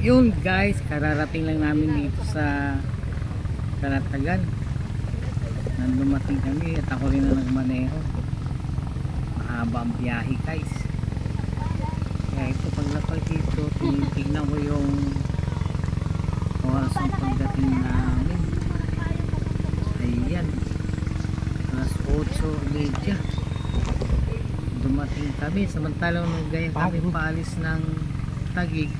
Yun guys, kararating lang namin dito sa Karatagan. Nandumating kami at ako rin na nagmaneho. Mahaba ang biyahe guys. Kaya ito paglapag dito, tinitignan ko yung oras ng pagdating namin. Ayan, alas 8:30 dumating kami, samantalang naggaya kami paalis ng Taguig.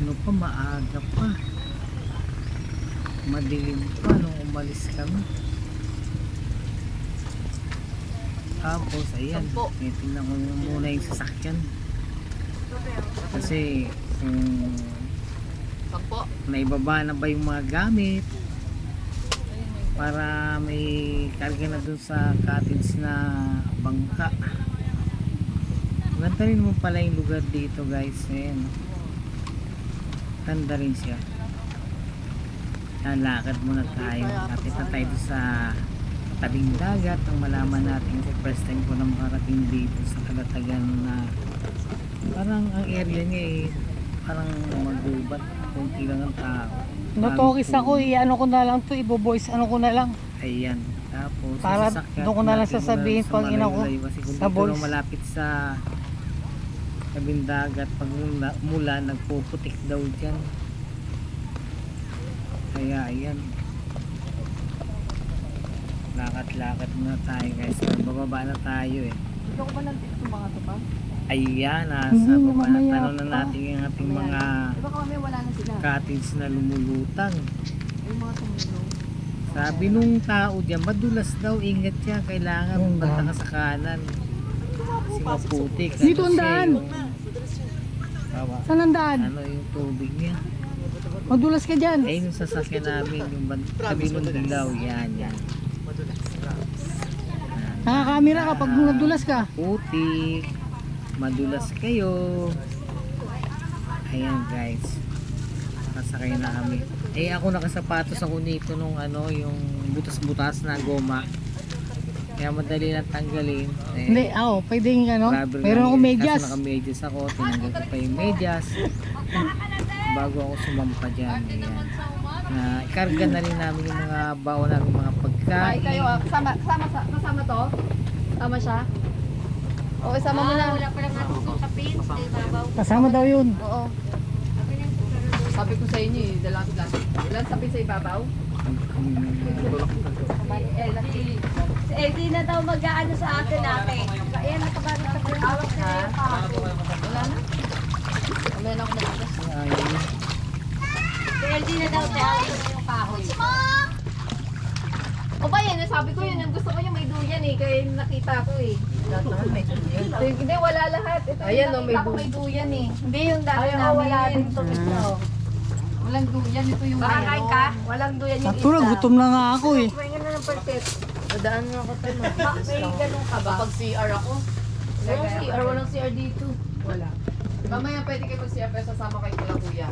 Ano pa, maaga pa, madilim pa nung umalis kami. Tapos ayan, tingnan ko muna yung sasakyan kasi kung naibaba na ba yung mga gamit para may karga na dun sa cottage na bangka. Ganda rin mo pala yung lugar dito guys. Ayan, ganda rin siya. Lakad muna tayo. Lapit na tayo sa tabing dagat ang malaman natin sa first time ko nang marating dito sa Karatagan na parang ang area niya parang magubat, kunti lang ang tao. Natokis ako ano ko na lang to, ibo-voice ano ko na lang. Ayan, tapos para doon ko na lang sasabihin pag ina ko sa voice. Malapit sa tabing dagat, pag mula nagpuputik daw dyan. Kaya ayan, lakad-lakad na tayo guys. Bababa na tayo Dito ko ba nandito yung mga to pa? Ayan, nasa baba na tanong na natin yung ating mga wala na sila. cottage na lumulutang. Yung mga tumulong. Sabi nung tao dyan, madulas daw, ingat siya, kailangan banta ka sa kanan kasi maputik. Dito ang daan. Saan ang daan? Ano yung tubig niya? Madulas ka dyan. Ayun yung sasakyan namin, yung tabi ng dilaw. Yan. Nakakamera ka pag nadulas ka. Putik, madulas kayo. Ayan guys, nakasakay na kami. Ako nakasapatos ako nito nung yung butas-butas na goma, kaya madali lang tanggalin. Hindi, pwedeng meron akong medyas. Kaso naka-medyas ako, tinanggal ko pa yung medyas bago ako sumampa dyan. Ayan, ikarga na rin namin yung mga baon namin, mga pagkain. Ay kayo, kasama to? Kasama siya? Oo, isama mo na. Wala pa lang natin sukapin sa ibabaw. Kasama daw yun. Oo. Sabi ko sa inyo dalang ilan sabi sa ibabaw? Si Eddie na daw mag-aano sa atin natin. Ayan, nakabago sa awak na yung kahapon. Wala na? Wala na ako nakagas. Si Eddie na daw awak na yung kahoy. O ba yan, sabi ko yun, ang gusto ko yung may duyan kaya nakita ko Lahat naman may duyan. Hindi, wala lahat. Ito ayan may duyan Hindi yung dati Ayaw, namin wala yun. din ito. Walang duyan, ito yung Makakain ka? Walang duyan yung Sakto lang, gutom na nga ako Kumain na ng pertit. Dadaan nga ako tayo. May ganun ka ba? Kapag CR ako. Walang CR, walang CR dito. Wala. Mamaya pwede kayo mag-CR pero sasama kayo kila kuya.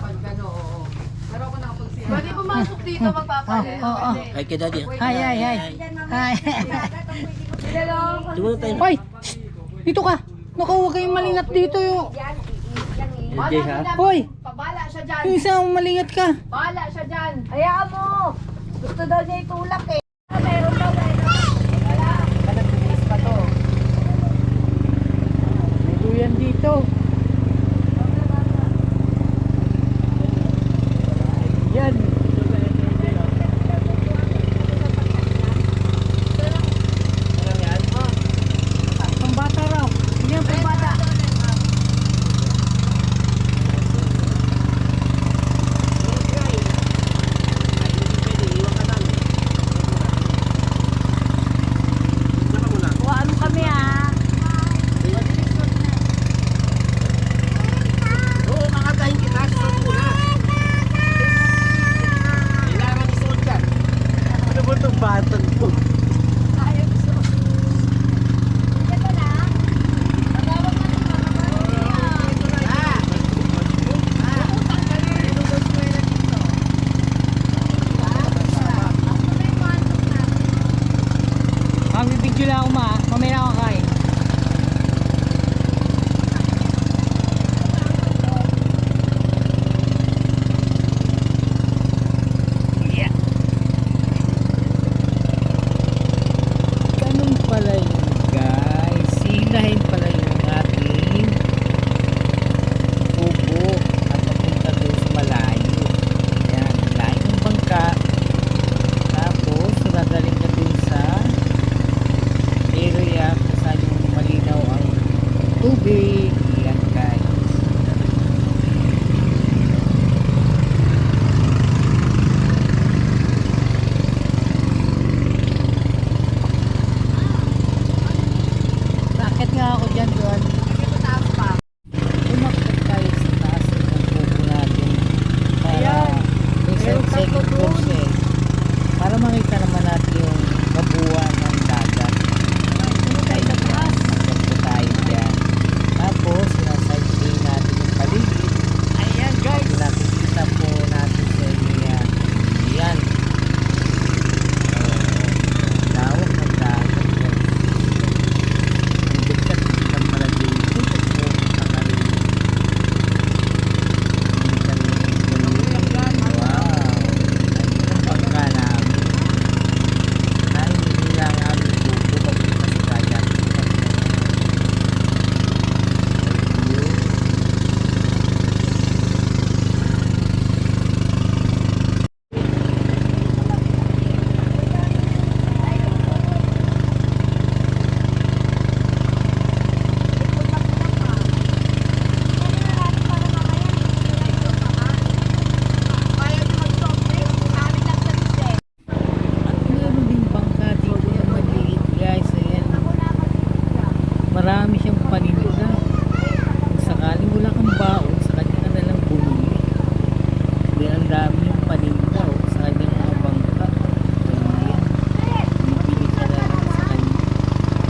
Pag gano'n, oo. Pero ako nakapag-CR. Pwede pumasok dito magpapalit. Ay, kay daddy. Hi. Hi. Hello. Hoy! Dito ka! Naku, huwag kayong malingat dito yung... Hoy! Pabala siya dyan. Yung isang malingat ka. Bala siya dyan. Hayaan mo. Gusto daw niya itulak Meron daw. Wala. Nagbilis pa to. May duyan dito. Yan. Magbibidyo lang ako mamaya na ako kain. Ganun pala yun guys. Silahin pala yung ating kubo at papunta doon sa malayo. Yan, layo ng bangka. Tapos, dadalhin ka doon sa area kung saan yung malinaw ang tubig. Yan guys. Bakit nga ako dyan doon? Umakit tayo sa taas ng kubo natin para yung Meron second tatlo floor doon. siya eh. Para makita naman natin yung kabuuan ng dagat. Tayo na taas. Magkakita tayo dyan. Tapos, sinasightseeing natin yung paligid. Ayan guys. Nakikita po natin sa area. Yan. Lawak ng dagat guys. Ang bigat ng pala dito. Pupunta ka rin. Wow. Ang pagka namin. Dahil hindi lang aming buko papunta sa dagat. Yun. At meron din bangka dito na maliit guys. Ayan. Marami siyang paninda. Kung sakaling wala kang baon, sa kanya ka nalang bumili. Then ang dami yung paninda sa kanyang mga bangka. Ayan. Bibili ka na lang sa kanya.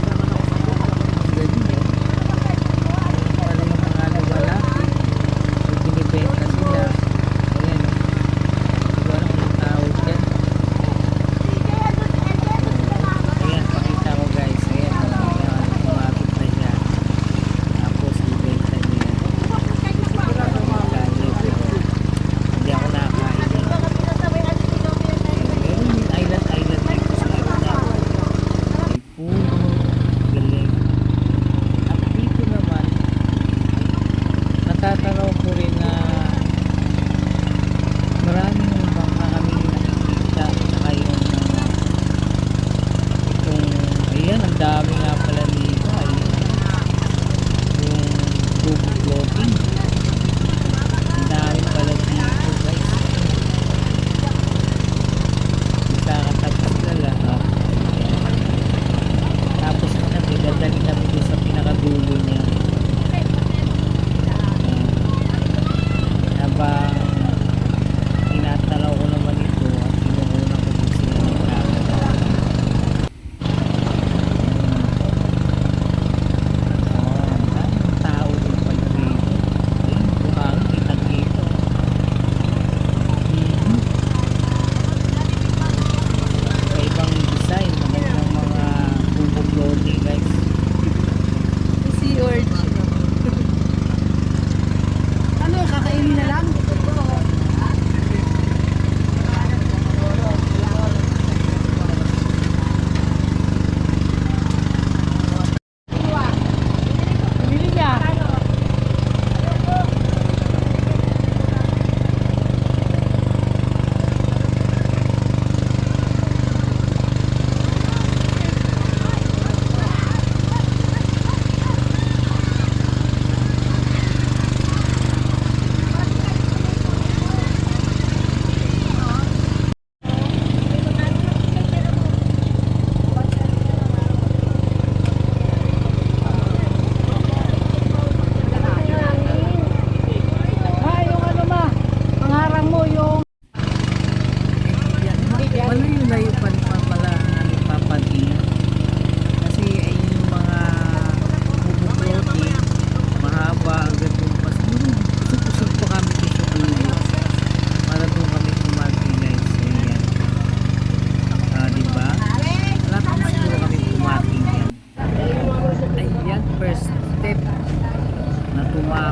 Ang galing eh. Pala yung mga nawala. Yung binibenta sila. Ayan. Hindi ko alam kung ang tawag dyan. Ayan, pakita ko guys. Ayan, lumapit na siya. Tapos, ibenta niya. Hindi ako nakakain. Meron yung island dito sa area. May puno, galing. At dito naman, natatanaw ko rin na maraming bangka kami nakikita. Saka yung itong, ayan, ang dami nga pala nito. Ayan. Yung tube floating. Ang dami pala dito guys. Magkakatabi sila lahat. Ayan. Tapos kami, dadali kami doon sa pinakadulo niya. Ayan. Habang tinatalaw ko naman ito at kinukunan ko din sila ng camera.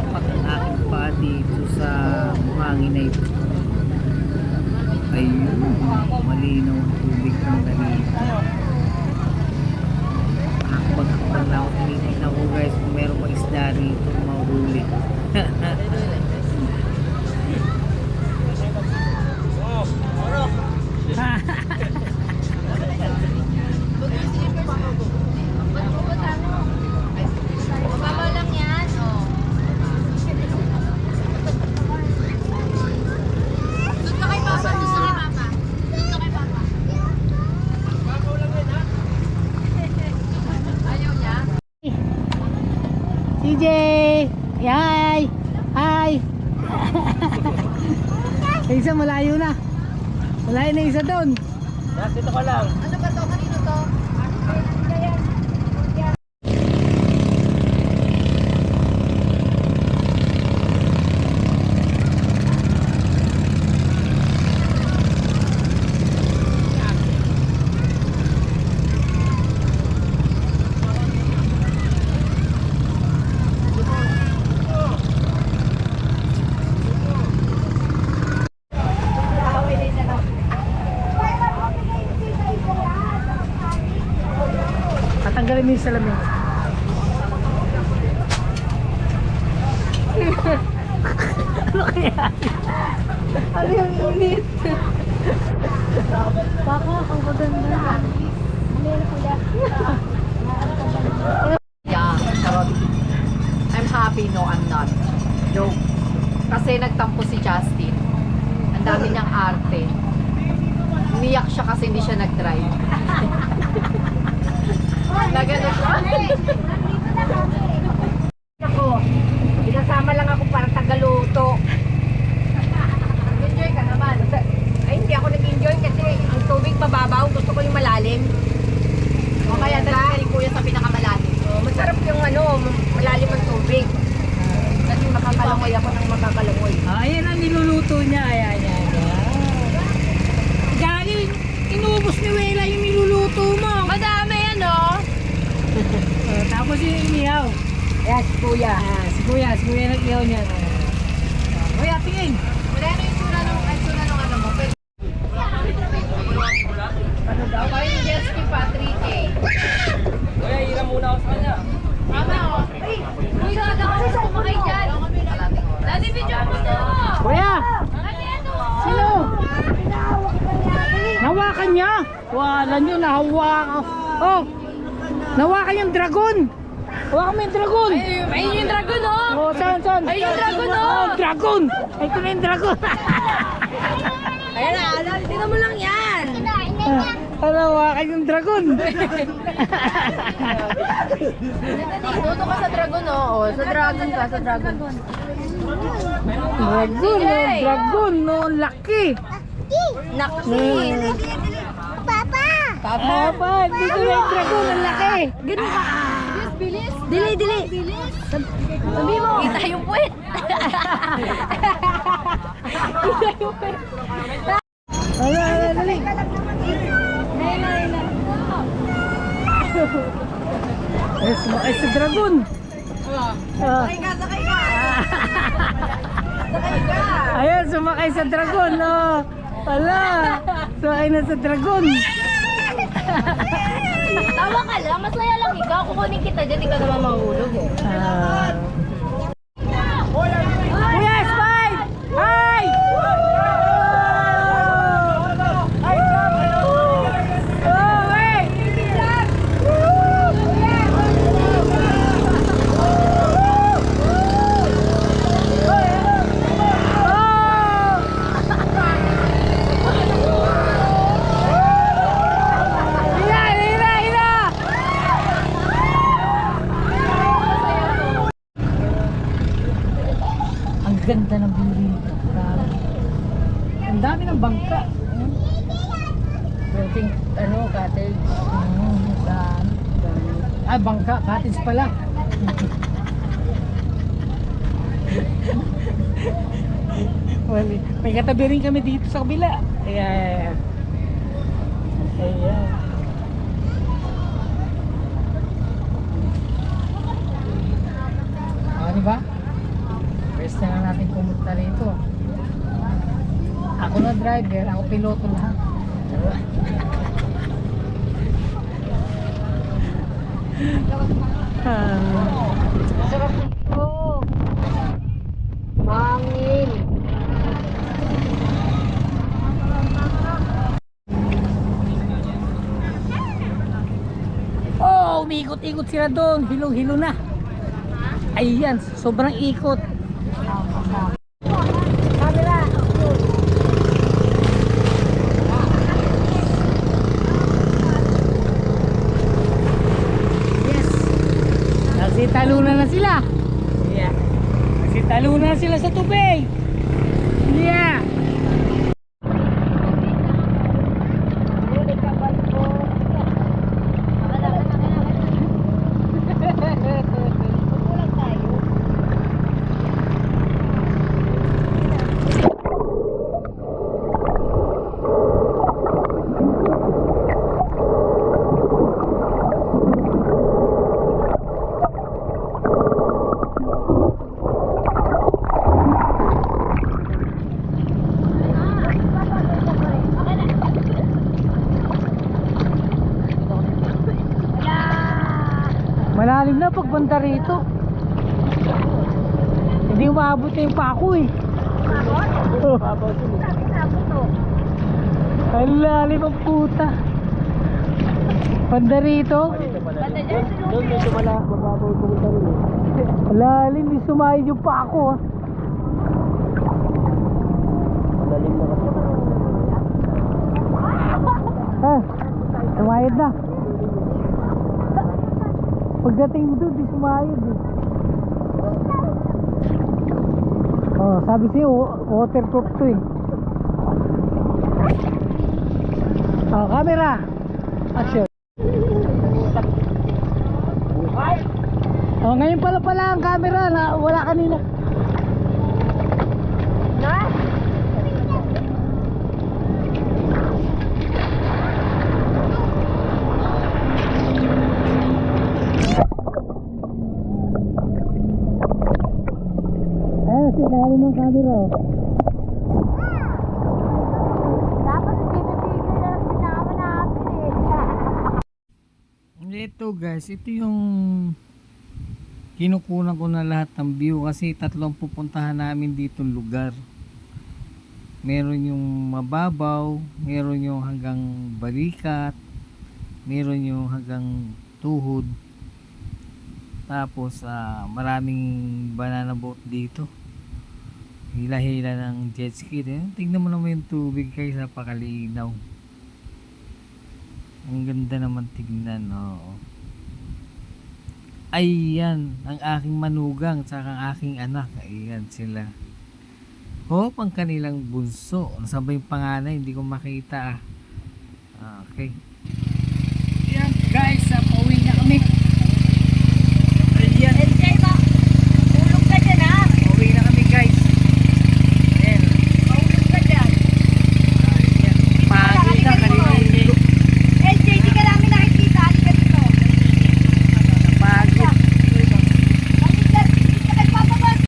Nakapat ang aking paa dito sa buhangin na ito. Ayun, malinaw ang tubig ng dalita. Hakbang-hakbang na ako, tinitignan ko guys kung meron pa isda rito mahuli. Mababa lang yan, oh. Doon ka kay Papa, doon ka kay Papa. Doon ka kay Papa. Ayaw niya? CJ! Hi! Hi! Yung isa malayo na. Malayo na yung isa doon. Dito ka lang. Ano ba to? Kanino to? Tatanggalin mo yung salamin. Ano kaya? Ano yung init? Baka, ang maganda. Yeah, charot. I'm happy, no, I'm not. Joke. Kasi nagtampo si Justin. Ang dami niyang arte. Umiyak siya kasi hindi siya nag-drive. Na ganun siya. Ako, pinasama lang ako para tagaluto. Enjoy ka naman. Ay, hindi ako nag-enjoy kasi ang tubig mababaw. Gusto ko yung malalim. O kaya dala ni Kuya sa pinakamalalim. Masarap yung malalim ang tubig. Kasi makakalangoy ako ng makakalangoy. Ayan ang niluluto niya. Ayan, ayan, ayan. Galing, inubos ni Wela yung niluluto mo. Madami yan, oh. Tapos yung inihaw. Ayan, si Kuya. Si Kuya nag-ihaw niya. Kuya, tingin. Wala na yung sura ng ano mo. Ano daw? Kaya yung Jesky Patrick eh. Kuya, hiram muna ako sa kanya. Mama, oh. Ay, Kuya, agad kasi sa kumakay dyan. Dati, video mo to. Kuya, Dati, ano? sino? Nawakan niya. Wala nyo, nahawakan. Oh, nawakan yung dragon. Hawakan mo yung dragon. Ayun yung dragon, oh. Oh, saan? Ay, yung dragon, oh. Oh, dragon. Ito na yung dragon. Ayan na, tingnan mo lang yan. Nawakan yung dragon. Tuto ka sa dragon, oh. Oh, sa dragon ka, sa dragon. Dragon, oh, dragon, no, laki. Naksi. Papa, dito na yung dragon, ang laki. Ganun ka. Bilis. Dili. Sabi mo. Kita yung puwet. Kita yung puwet. Dali. Ay, sumakay sa dragon. Sakay ka. Ayan, sumakay sa dragon, no. Wala. Sumakay na sa dragon. Tawa ka lang. Masaya lang ikaw. Kukunin kita dyan. Ikaw naman mahulog eh. Kuya, Spike! Hi! Oh, wait! Ang ganda ng view dito. Grabe. Ang dami ng bangka. Pwedeng, cottage. Dami. Ah, bangka. Cottage pala. Wali. May katabi rin kami dito sa kabila. Ayan. Ayan. Ah, di ba? driver, ako piloto lahat. Sarap ito. Mangin. Oh, umiikot-ikot sila doon. Hilong-hilo na. Ayan, sobrang ikot. Camera. Yes. Nagsitalunan na sila. Yeah. Nagsitalunan na sila sa tubig. Yeah. Malalim na pagbanda rito. Hindi umabot na yung pako eh. Ang lalim ang puta. Banda rito. Doon medyo mababaw pumunta rin eh. Ang lalim, di sumayad yung pako ah. Madalim na kasi. Sumayad na. Pagdating mo doon, di sumayad eh. Oh, sabi sa'yo, waterproof to eh. Oh, camera. Action. Oh, ngayon pala ang camera na wala kanina. Dali ng camera. Dapat ipipigil na sinama natin eh. Ito guys, ito yung kinukunan ko na lahat ng view kasi tatlong pupuntahan namin dito lugar. Meron yung mababaw, meron yung hanggang balikat, meron yung hanggang tuhod. Tapos maraming banana boat dito. Hila-hila ng jet ski. Tingnan mo naman yung tubig guys, napakalinaw. Ang ganda naman tignan. Oo. Ayan, ang aking manugang tsaka ang aking anak. Ayan sila. Hop, ang kanilang bunso. Nasaan ba yung panganay? Hindi ko makita ah. Okay.